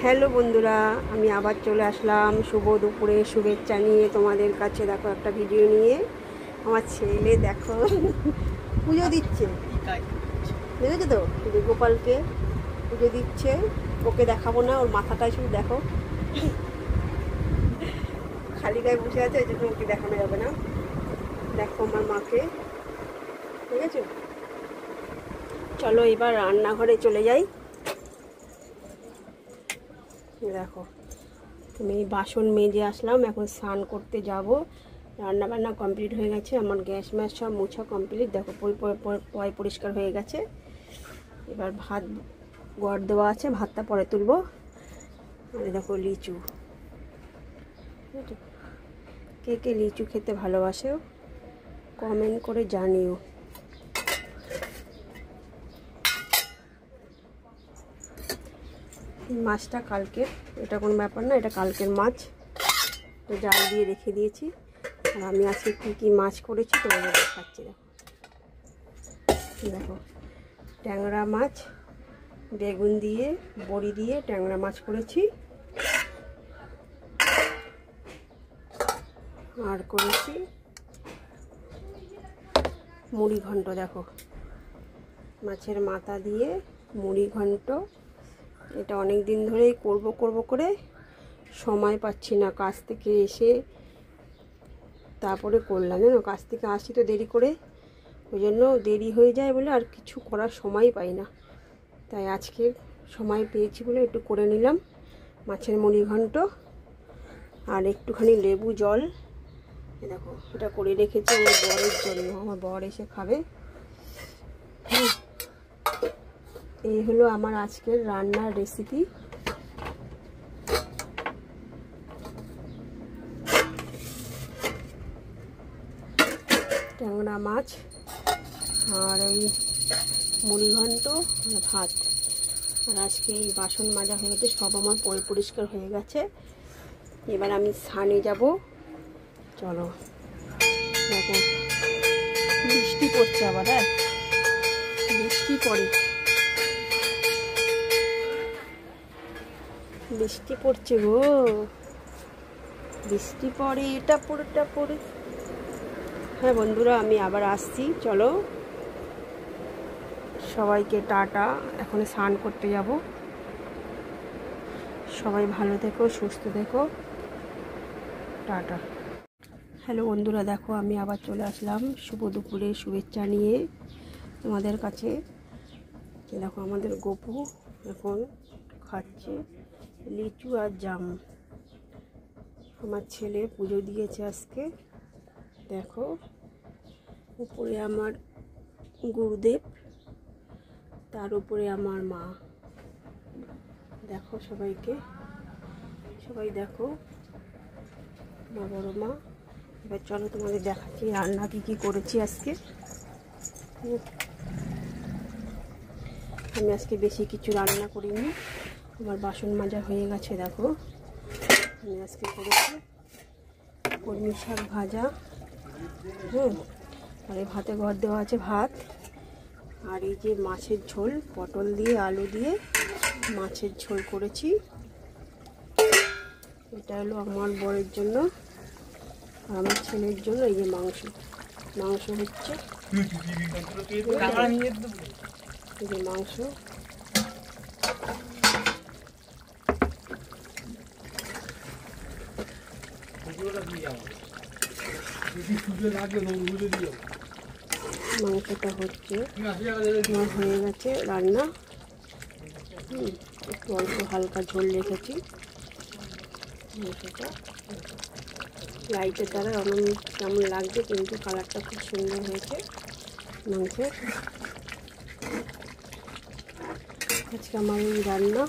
Hello বন্ধুরা, আমি আবার চলে আসলাম শুভ দুপুরে শুভেচ্ছা নিয়ে তোমাদের কাছে। দেখো একটা ভিডিও নিয়ে। আমার ছেলে দেখো পুজো দিচ্ছে, দেখেছো তো? গোপালকে পুজো দিচ্ছে। ওকে দেখাবো না, ওর মাথাটাই শুধু দেখো, খালি গায়ে বসে আছে, ওই জন্য ওকে দেখানো যাবে না। দেখো আমার মাকে, ঠিক আছে? চলো এবার রান্নাঘরে চলে যাই। দেখো আমি বাসন মেজে আসলাম, এখন স্নান করতে যাব। রান্না বান্না কমপ্লিট হয়ে গেছে, আমার গ্যাস ম্যাস সব মোছা কমপ্লিট। দেখো পয় পরিষ্কার হয়ে গেছে। এবার ভাত গড় দেওয়া আছে, ভাতটা পরে তুলব। আর দেখো লিচু, কে কে লিচু খেতে ভালোবাসে কমেন্ট করে জানিও। মাছটা কালকের, এটা কোনো ব্যাপার না, এটা কালকের মাছ, তো জাল দিয়ে রেখে দিয়েছি। আর আমি আজকে কী কী মাছ করেছি তোমাদের দেখাচ্ছি। দেখো ট্যাংরা মাছ, বেগুন দিয়ে বড়ি দিয়ে ট্যাংরা মাছ করেছি। আর করেছি মুড়ি ঘন্ট। দেখো মাছের মাথা দিয়ে মুড়ি ঘন্ট। এটা অনেক দিন ধরেই করব করে সময় পাচ্ছি না, কাজ থেকে এসে তারপরে করলাম। জানো কাজ থেকে আসি তো দেরি করে, ওই জন্য দেরি হয়ে যায় বলে আর কিছু করার সময় পাই না। তাই আজকে সময় পেয়েছি বলে একটু করে নিলাম মাছের মুড়ি ঘন্ট। আর একটুখানি লেবু জল, দেখো এটা করে রেখেছি আমার বরের জন্য, আমার বর এসে খাবে। এই হলো আমার আজকের রান্নার রেসিপি। ট্যাংরা মাছ আর এই মুড়ি ঘন্ট আর ভাত। আর আজকে এই বাসন মাজা হয়ে গেছে, সব আমার পরিষ্কার হয়ে গেছে। এবার আমি স্নানে যাব। চলো দেখো বৃষ্টি পড়ছে আবার, হ্যাঁ বৃষ্টি পড়ে, বৃষ্টি পড়ছে গো, বৃষ্টি পড়ে, এটা পড়ে এটা পড়ে। হ্যাঁ বন্ধুরা, আমি আবার আসছি। চলো সবাইকে টাটা, এখন স্নান করতে যাব। সবাই ভালো থেকো, সুস্থ থেকো, টাটা। হ্যালো বন্ধুরা, দেখো আমি আবার চলে আসলাম শুভ দুপুরে শুভেচ্ছা নিয়ে তোমাদের কাছে। দেখো আমাদের গপু এখন খাচ্ছে লিচু আর জাম। আমার ছেলে পুজো দিয়েছে আজকে। দেখো উপরে আমার গুরুদেব, তার উপরে আমার মা। দেখো সবাইকে, সবাই দেখো মা, বড় মা। এবার চলো তোমাদের দেখাচ্ছি রান্না কী করেছি আজকে। আমি আজকে বেশি কিছু রান্না করিনি, আমার বাসন মাজা হয়ে গেছে। দেখো আমি আজকে করেছি কলমি শাক ভাজা, আর এই ভাতে ঘর দেওয়া আছে ভাত। আর এই যে মাছের ঝোল, পটল দিয়ে আলু দিয়ে মাছের ঝোল করেছি। এটা হলো আমার বরের জন্য, আর আমার ছেলের জন্য এই যে মাংস হচ্ছে, এই যে মাংস। মাংসটা হচ্ছে আমার হয়ে গেছে রান্না। একটু অল্প হালকা ঝোল রেখেছি মাংসটা। লাইটের দ্বারা কেমন লাগছে, কিন্তু কালারটা খুব সুন্দর হয়েছে মাংসের। আজকে আমার এই রান্না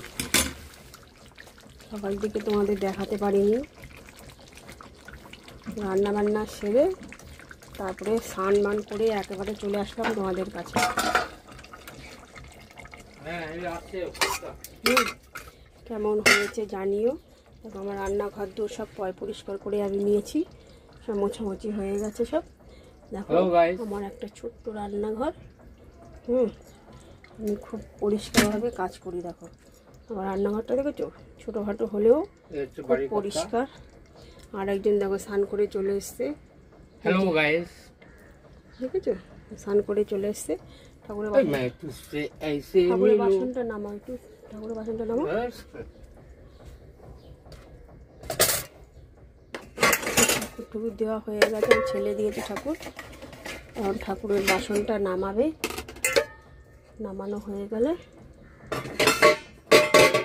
সকাল থেকে তোমাদের দেখাতে পারিনি। রান্না বান্না সেরে তারপরে স্নান মান করে একেবারে চলে আসলাম তোমাদের কাছে। কেমন হয়েছে জানিও। আমার রান্নাঘর তো সব পরিষ্কার করে আমি নিয়েছি, সব মোছামুছি হয়ে গেছে সব। দেখো আমার একটা ছোট্ট রান্নাঘর, আমি খুব পরিষ্কারভাবে কাজ করি। দেখো আমার রান্নাঘরটা দেখেছো, ছোটোখাটো হলেও খুব পরিষ্কার। আর একজন দেখো স্নান করে চলে এসছে। হ্যালো গাইস, দেখেছো স্নান করে চলে এসছে। ঠাকুরের বাসনটা নামাও একটু, ঠাকুরের বাসনটা নামাও। ঠাকুর দেওয়া হয়ে গেছে, ছেলে দিয়েছে ঠাকুর। এখন ঠাকুরের বাসনটা নামাবে, নামানো হয়ে গেলে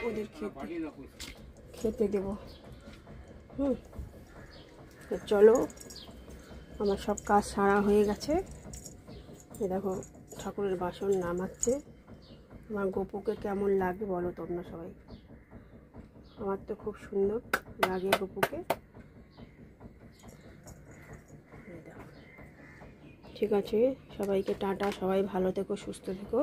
ওদের খেতে দেব। তো চলো, আমার সব কাজ সারা হয়ে গেছে। এ দেখো ঠাকুরের বাসন নামাচ্ছে। আমার গোপুকে কেমন লাগে বলো তোমরা সবাই? আমার তো খুব সুন্দর লাগে গোপুকে। ঠিক আছে, সবাইকে টাটা, সবাই ভালো থেকো, সুস্থ থেকো।